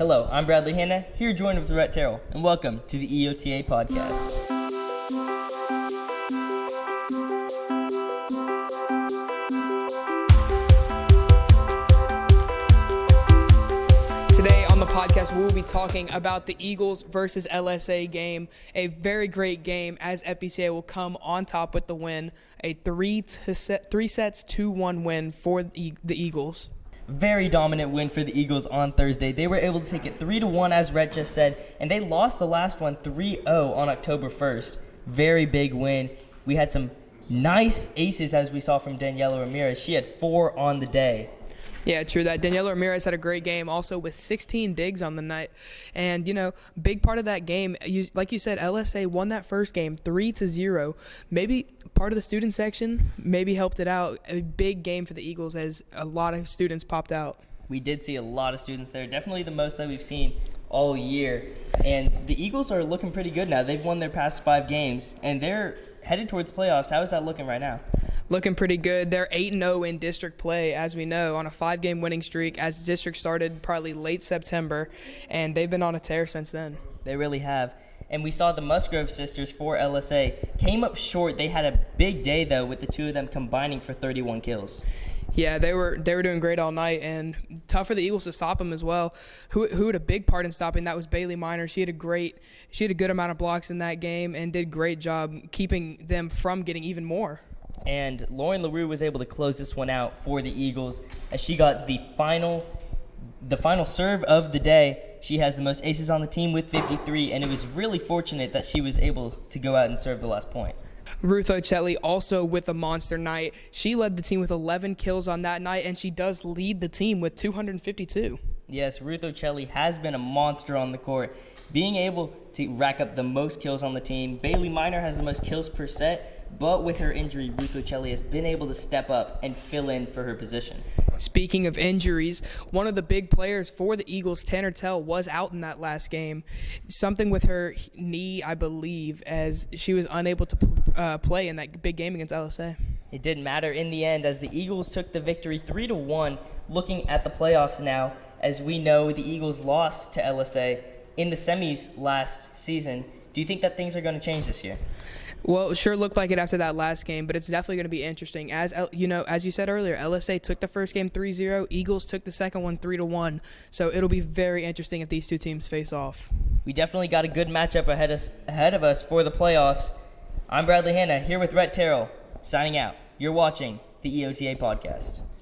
Hello, I'm Bradley Hanna, here joined with Rhett Terrell, and welcome to the EOTA podcast. Today on the podcast, we will be talking about the Eagles versus LSA game, a very great game as FBCA will come on top with the win, a 3-2-1 win for the Eagles. Very dominant win for the Eagles on Thursday. They were able to take it 3-1, as Rhett just said, and they lost the last one 3-0 on October 1st. Very big win. We had some nice aces, as we saw from Daniela Ramirez. She had 4 on the day. Yeah, true that. Daniela Ramirez had a great game also with 16 digs on the night. And, big part of that game, like you said, LSA won that first game 3-0. Maybe part of the student section maybe helped it out. A big game for the Eagles as a lot of students popped out. We did see a lot of students there, definitely the most that we've seen all year. And the Eagles are looking pretty good now. They've won their past 5 games, and they're headed towards playoffs. How is that looking right now? Looking pretty good. They're 8-0 in district play, as we know, on a 5-game winning streak as district started probably late September, and they've been on a tear since then. They really have. And we saw the Musgrove sisters for LSA came up short. They had a big day, though, with the two of them combining for 31 kills. Yeah, they were doing great all night, and tough for the Eagles to stop them as well. Who had a big part in stopping that was Bailey Miner. She had a good amount of blocks in that game and did a great job keeping them from getting even more. And Lauren LaRue was able to close this one out for the Eagles as she got the final serve of the day. She has the most aces on the team with 53, and it was really fortunate that she was able to go out and serve the last point. Ruth Ocelli also with a monster night. She led the team with 11 kills on that night, and she does lead the team with 252. Yes, Ruth Ocelli has been a monster on the court, being able to rack up the most kills on the team. Bailey Miner has the most kills per set, but with her injury, Ruth Ocelli has been able to step up and fill in for her position. Speaking of injuries, one of the big players for the Eagles, Tanner Tell, was out in that last game. Something with her knee, I believe, as she was unable to play in that big game against LSA. It didn't matter in the end as the Eagles took the victory 3-1. Looking at the playoffs now, as we know the Eagles lost to LSA in the semis last season. Do you think that things are going to change this year? Well, it sure looked like it after that last game, but it's definitely going to be interesting. As you said earlier, LSA took the first game 3-0. Eagles took the second one 3-1. So it'll be very interesting if these two teams face off. We definitely got a good matchup ahead of us for the playoffs. I'm Bradley Hanna here with Rhett Terrell, signing out. You're watching the EOTA podcast.